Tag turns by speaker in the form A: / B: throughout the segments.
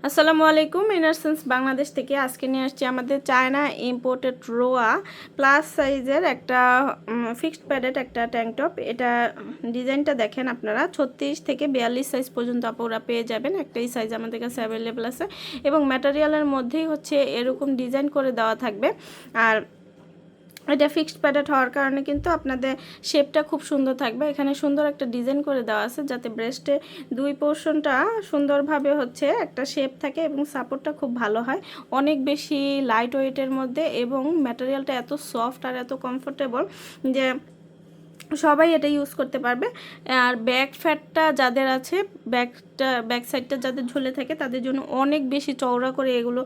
A: আসসালামু আলাইকুম। ইনারসেন্স বাংলাদেশ থেকে আজকে নিয়ে আসছি আমাদের চায়না ইম্পোর্টেড রোয়া প্লাস সাইজের একটা ফিক্সড প্যাডেড একটা ট্যাঙ্ক টপ। এটা ডিজাইনটা দেখেন আপনারা 36 থেকে 42 সাইজ পর্যন্ত আপনারা পেয়ে যাবেন। একটাই সাইজ আমাদের কাছে অ্যাভেলেবেল আছে এবং ম্যাটেরিয়ালের মধ্যেই হচ্ছে এরকম ডিজাইন করে দেওয়া থাকবে। আর এটা ফিক্সড প্যাডেড হওয়ার কারণে কিন্তু আপনাদের শেপটা খুব সুন্দর থাকবে। এখানে সুন্দর একটা ডিজাইন করে দেওয়া আছে যাতে ব্রেস্টে দুই পোর্শনটা সুন্দরভাবে হচ্ছে একটা শেপ থাকে এবং সাপোর্টটা খুব ভালো হয়। অনেক বেশি লাইট ওয়েটের মধ্যে এবং ম্যাটেরিয়ালটা এত সফট আর এত কমফোর্টেবল যে সবাই এটা ইউজ করতে পারবে। আর ব্যাক ফ্যাটটা যাদের আছে, ব্যাক সাইডটা যাদের ঝুলে থাকে তাদের জন্য অনেক বেশি চওড়া করে এগুলো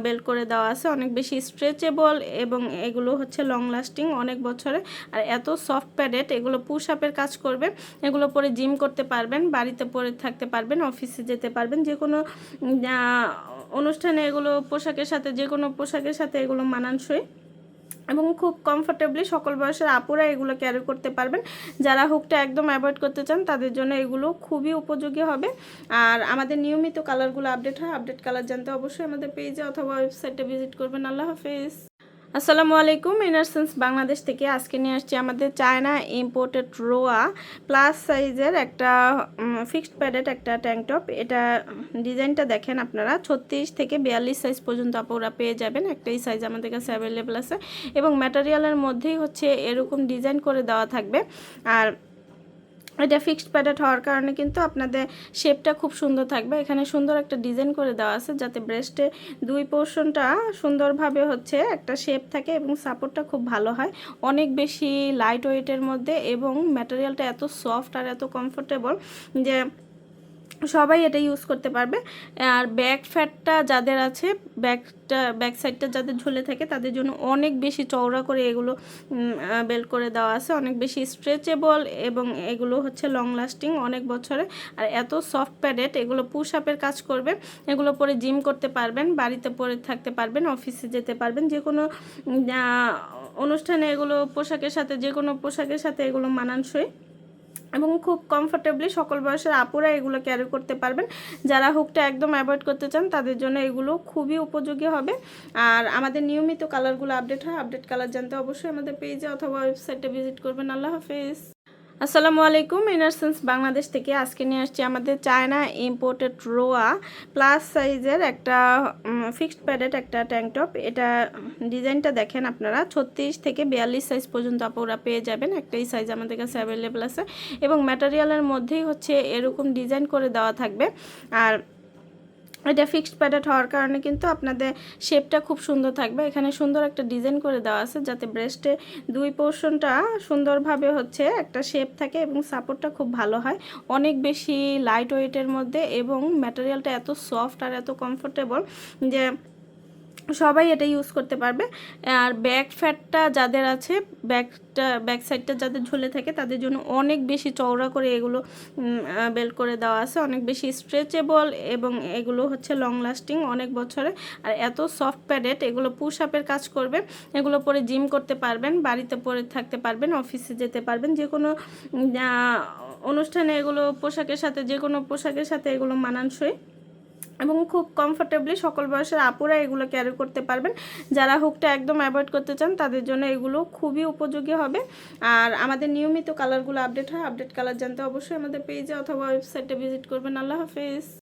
A: বেল্ট করে দেওয়া আছে, অনেক বেশি স্ট্রেচেবল এবং এগুলো হচ্ছে লং লাস্টিং অনেক বছরে। আর এত সফট প্যাডেড, এগুলো পুশ আপের কাজ করবে। এগুলো পরে জিম করতে পারবেন, বাড়িতে পরে থাকতে পারবেন, অফিসে যেতে পারবেন, যে কোনো অনুষ্ঠানে এগুলো পোশাকের সাথে, যে কোনো পোশাকের সাথে এগুলো মানানসই এবং খুব কমফোর্টেবলি সকল বয়সের আপুরা এগুলো ক্যারি করতে পারবেন। যারা হুকটা একদম অ্যাভয়েড করতে চান তাদের জন্য এগুলো খুবই উপযোগী হবে। আর আমাদের নিয়মিত কালারগুলো আপডেট হয়। আপডেট কালার জানতে অবশ্যই আমাদের পেজে অথবা ওয়েবসাইটে ভিজিট করবেন। আল্লাহ হাফেজ। আসসালামু আলাইকুম। ইনারসেন্স বাংলাদেশ থেকে আজকে নিয়ে আসছি আমাদের চায়না ইম্পোর্টেড রোয়া প্লাস সাইজের একটা ফিক্সড প্যাডেড একটা ট্যাঙ্ক টপ। এটা ডিজাইনটা দেখেন আপনারা 36 থেকে 42 সাইজ পর্যন্ত আপনারা পেয়ে যাবেন। একটাই সাইজ আমাদের কাছে অ্যাভেলেবেল আছে এবং ম্যাটেরিয়ালের মধ্যেই হচ্ছে এরকম ডিজাইন করে দেওয়া থাকবে। আর এটা ফিক্সড প্যাডেড হওয়ার কারণে কিন্তু আপনাদের শেপটা খুব সুন্দর থাকবে। এখানে সুন্দর একটা ডিজাইন করে দেওয়া আছে যাতে ব্রেস্টে দুই পোর্শনটা সুন্দরভাবে হচ্ছে একটা শেপ থাকে এবং সাপোর্টটা খুব ভালো হয়। অনেক বেশি লাইট ওয়েটের মধ্যে এবং ম্যাটেরিয়ালটা এত সফট আর এত কমফোর্টেবল যে সবাই এটা ইউজ করতে পারবে। আর ব্যাক ফ্যাটটা যাদের আছে, ব্যাক সাইডটা যাদের ঝুলে থাকে তাদের জন্য অনেক বেশি চওড়া করে এগুলো বেল্ট করে দেওয়া আছে, অনেক বেশি স্ট্রেচেবল এবং এগুলো হচ্ছে লং লাস্টিং অনেক বছরে। আর এত সফট প্যাডেড, এগুলো পুশ আপের কাজ করবে। এগুলো পরে জিম করতে পারবেন, বাড়িতে পরে থাকতে পারবেন, অফিসে যেতে পারবেন, যে কোনো অনুষ্ঠানে এগুলো পোশাকের সাথে, যে কোনো পোশাকের সাথে এগুলো মানানসই এবং খুব কমফোর্টেবলি সকল বয়সের আপুরা এগুলো ক্যারি করতে পারবেন। যারা হুকটা একদম অ্যাভয়েড করতে চান তাদের জন্য এগুলো খুবই উপযোগী হবে। আর আমাদের নিয়মিত কালারগুলো আপডেট হয়। আপডেট কালার জানতে অবশ্যই আমাদের পেজে অথবা ওয়েবসাইটে ভিজিট করবেন। আল্লাহ হাফেজ। আসসালামু আলাইকুম। ইনারসেন্স বাংলাদেশ থেকে আজকে নিয়ে আসছি আমাদের চায়না ইম্পোর্টেড রোয়া প্লাস সাইজের একটা ফিক্সড প্যাডেড একটা ট্যাঙ্ক টপ। এটা ডিজাইনটা দেখেন আপনারা 36 থেকে 42 সাইজ পর্যন্ত আপনারা পেয়ে যাবেন। একটাই সাইজ আমাদের কাছে অ্যাভেলেবেল আছে এবং ম্যাটেরিয়ালের মধ্যেই হচ্ছে এরকম ডিজাইন করে দেওয়া থাকবে। আর এটা ফিক্সড প্যাডেড হওয়ার কারণে কিন্তু আপনাদের শেপটা খুব সুন্দর থাকবে। এখানে সুন্দর একটা ডিজাইন করে দেওয়া আছে যাতে ব্রেস্টে দুই পোর্শনটা সুন্দরভাবে হচ্ছে একটা শেপ থাকে এবং সাপোর্টটা খুব ভালো হয়। অনেক বেশি লাইট ওয়েটের মধ্যে এবং ম্যাটেরিয়ালটা এত সফট আর এত কমফোর্টেবল যে সবাই এটা ইউজ করতে পারবে। আর ব্যাক ফ্যাটটা যাদের আছে, ব্যাক সাইডটা যাদের ঝুলে থাকে তাদের জন্য অনেক বেশি চওড়া করে এগুলো বেল্ট করে দেওয়া আছে, অনেক বেশি স্ট্রেচেবল এবং এগুলো হচ্ছে লং লাস্টিং অনেক বছরে। আর এত সফট প্যাডেড, এগুলো পুশ আপের কাজ করবে। এগুলো পরে জিম করতে পারবেন, বাড়িতে পরে থাকতে পারবেন, অফিসে যেতে পারবেন, যে কোনো অনুষ্ঠানে এগুলো পোশাকের সাথে, যে কোনো পোশাকের সাথে এগুলো মানানসই এবং খুব কমফোর্টেবলি সকল বয়সের আপুরা এগুলো ক্যারি করতে পারবেন। যারা হুকটা একদম অ্যাভয়েড করতে চান তাদের জন্য এগুলো খুবই উপযোগী হবে। আর আমাদের নিয়মিত কালারগুলো আপডেট হয়। আপডেট কালার জানতে অবশ্যই আমাদের পেজে অথবা ওয়েবসাইটে ভিজিট করবেন। আল্লাহ হাফেজ।